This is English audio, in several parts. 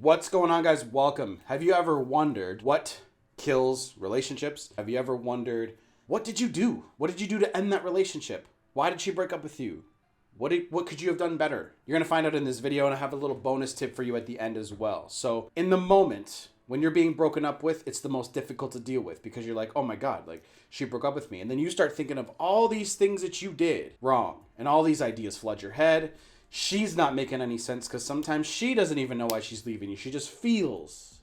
What's going on, guys? Welcome. Have you ever wondered what kills relationships? Have you ever wondered, what did you do? What did you do to end that relationship? Why did she break up with you? What could you have done better? You're going to find out in this video, and I have a little bonus tip for you at the end as well. So in the moment, when you're being broken up with, it's the most difficult to deal with because you're like, oh my God, like she broke up with me. And then you start thinking of all these things that you did wrong, and all these ideas flood your head. She's not making any sense because sometimes she doesn't even know why she's leaving you. She just feels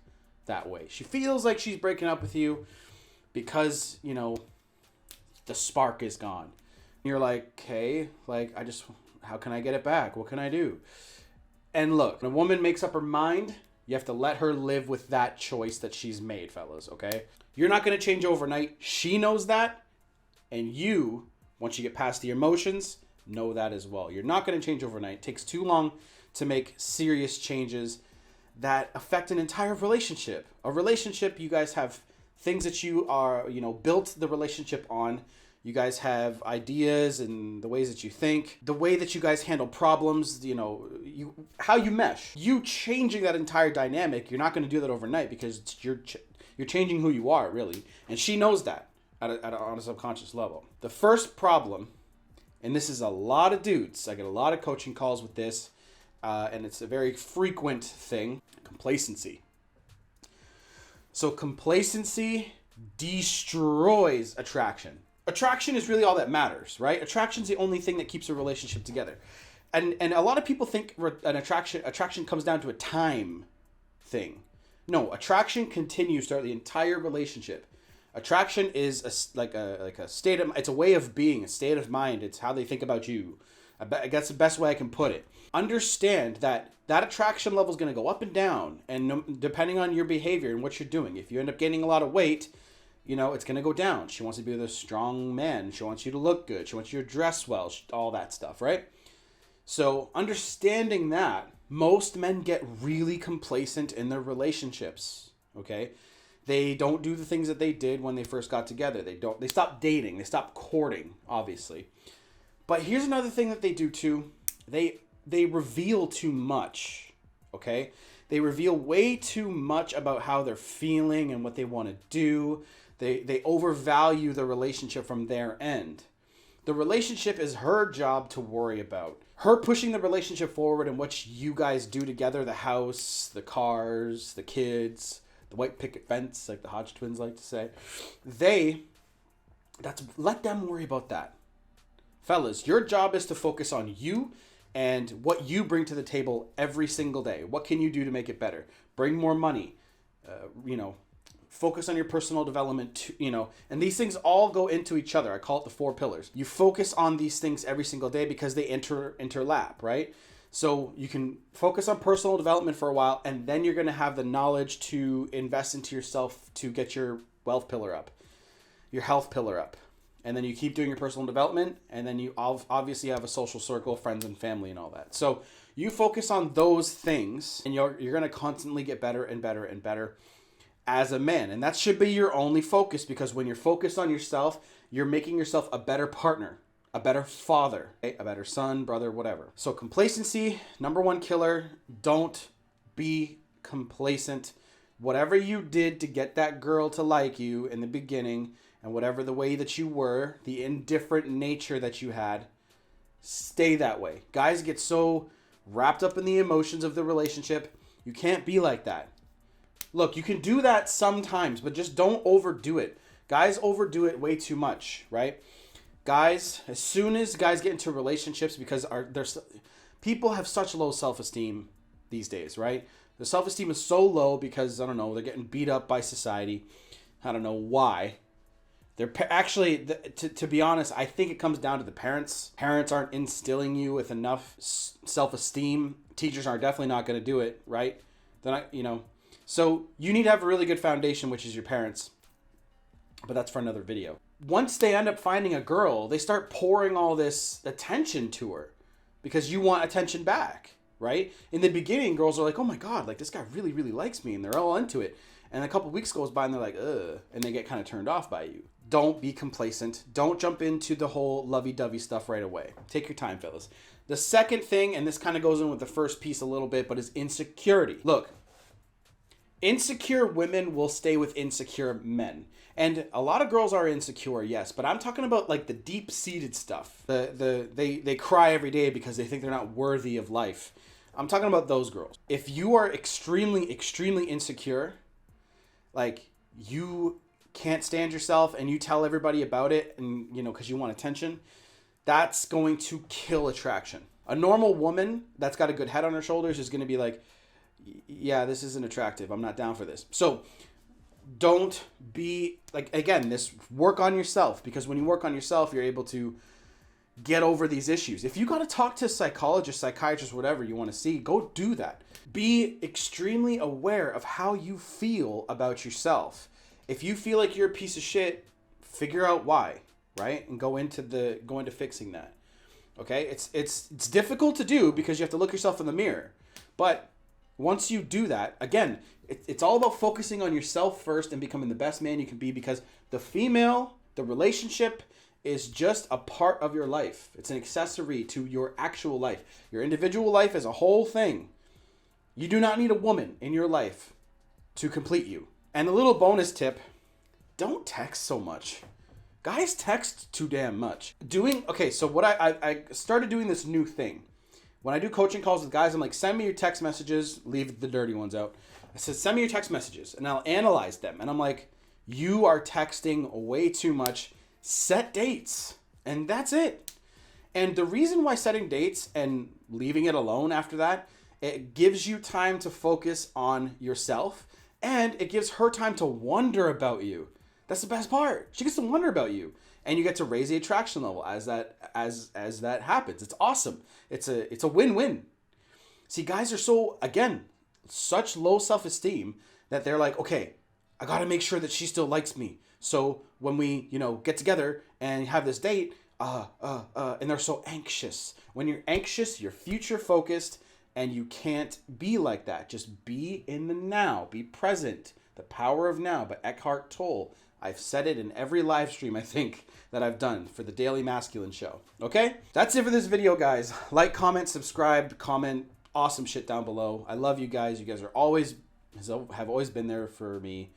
that way. She feels like she's breaking up with you because, you know, the spark is gone. You're like, okay, like, how can I get it back? What can I do? And look, when a woman makes up her mind, you have to let her live with that choice that she's made, fellas, okay? You're not going to change overnight. She knows that. And you, once you get past the emotions, know that as well. You're not going to change overnight. It takes too long to make serious changes that affect an entire relationship. A relationship, you guys have things that you are, built the relationship on. You guys have ideas and the ways that you think, the way that you guys handle problems, how you mesh. You changing that entire dynamic, you're not going to do that overnight because you're changing who you are, really. And she knows that on a subconscious level. The first problem, and this is a lot of dudes, I get a lot of coaching calls with this, and it's a very frequent thing, complacency. So complacency destroys attraction. Attraction is really all that matters, right? Attraction is the only thing that keeps a relationship together. And a lot of people think an attraction comes down to a time thing. No, attraction continues throughout the entire relationship. Attraction is a state of, it's a way of being, a state of mind. It's how they think about you. I guess the best way I can put it. Understand that attraction level is going to go up and down, and depending on your behavior and what you're doing. If you end up gaining a lot of weight, it's going to go down. She wants to be with a strong man. She wants you to look good. She wants you to dress well, all that stuff, right? So understanding that, most men get really complacent in their relationships, okay? They don't do the things that they did when they first got together. They stop dating. They stop courting, obviously. But here's another thing that they do too. They reveal too much, okay? They reveal way too much about how they're feeling and what they want to do. They overvalue the relationship from their end. The relationship is her job to worry about. Her pushing the relationship forward and what you guys do together, the house, the cars, the kids, the white picket fence, like the Hodge twins like to say. Let them worry about that. Fellas, your job is to focus on you and what you bring to the table every single day. What can you do to make it better? Bring more money, focus on your personal development, and these things all go into each other. I call it the 4 pillars. You focus on these things every single day because they interlap, right? So you can focus on personal development for a while, and then you're going to have the knowledge to invest into yourself to get your wealth pillar up, your health pillar up. And then you keep doing your personal development, and then you obviously have a social circle, friends and family and all that. So you focus on those things, and you're going to constantly get better and better and better as a man. And that should be your only focus, because when you're focused on yourself, you're making yourself a better partner, a better father, a better son, brother, whatever. So complacency, number 1 killer. Don't be complacent. Whatever you did to get that girl to like you in the beginning, and whatever the way that you were, the indifferent nature that you had, stay that way. Guys get so wrapped up in the emotions of the relationship. You can't be like that. Look, you can do that sometimes, but just don't overdo it. Guys overdo it way too much, right? Guys, as soon as guys get into relationships, because people have such low self-esteem these days, right? The self-esteem is so low because, I don't know, they're getting beat up by society. I don't know why. They're actually, to be honest, I think it comes down to the parents. Parents aren't instilling you with enough self-esteem. Teachers are definitely not going to do it, right? They're not, So you need to have a really good foundation, which is your parents. But that's for another video. Once they end up finding a girl, they start pouring all this attention to her because you want attention back, right? In the beginning, girls are like, oh my God, like this guy really, really likes me, and they're all into it. And a couple of weeks goes by and they're like, ugh, and they get kind of turned off by you. Don't be complacent. Don't jump into the whole lovey-dovey stuff right away. Take your time, fellas. The second thing, and this kind of goes in with the first piece a little bit, but is insecurity. Look, Insecure women will stay with insecure men. And a lot of girls are insecure, yes, but I'm talking about like the deep-seated stuff. They cry every day because they think they're not worthy of life. I'm talking about those girls. If you are extremely insecure, like you can't stand yourself and you tell everybody about it and because you want attention, that's going to kill attraction. A normal woman that's got a good head on her shoulders is going to be like, yeah, this isn't attractive. I'm not down for this. So don't be like, again, this work on yourself, because when you work on yourself, you're able to get over these issues. If you got to talk to a psychologist, psychiatrist, whatever you want to see, go do that. Be extremely aware of how you feel about yourself. If you feel like you're a piece of shit, figure out why, right? And go into fixing that. Okay? It's difficult to do because you have to look yourself in the mirror. But once you do that, again, it's all about focusing on yourself first and becoming the best man you can be, because the relationship is just a part of your life. It's an accessory to your actual life. Your individual life is a whole thing. You do not need a woman in your life to complete you. And a little bonus tip, don't text so much. Guys text too damn much. So what I started doing this new thing. When I do coaching calls with guys, I'm like, send me your text messages, leave the dirty ones out. I said, send me your text messages and I'll analyze them. And I'm like, you are texting way too much. Set dates. And that's it. And the reason why setting dates and leaving it alone after that, it gives you time to focus on yourself, and it gives her time to wonder about you. That's the best part. She gets to wonder about you, and you get to raise the attraction level as that happens. It's awesome. It's a win-win. See, guys are such low self-esteem that they're like, okay, I got to make sure that she still likes me. So when we, get together and have this date, and they're so anxious. When you're anxious, you're future focused, and you can't be like that. Just be in the now. Be present. The Power of Now by Eckhart Tolle. I've said it in every live stream, I think, that I've done for the Daily Masculine Show. Okay? That's it for this video, guys. Like, comment, subscribe, comment awesome shit down below. I love you guys. You guys have always been there for me,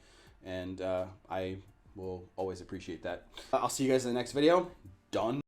and I will always appreciate that. I'll see you guys in the next video. Done.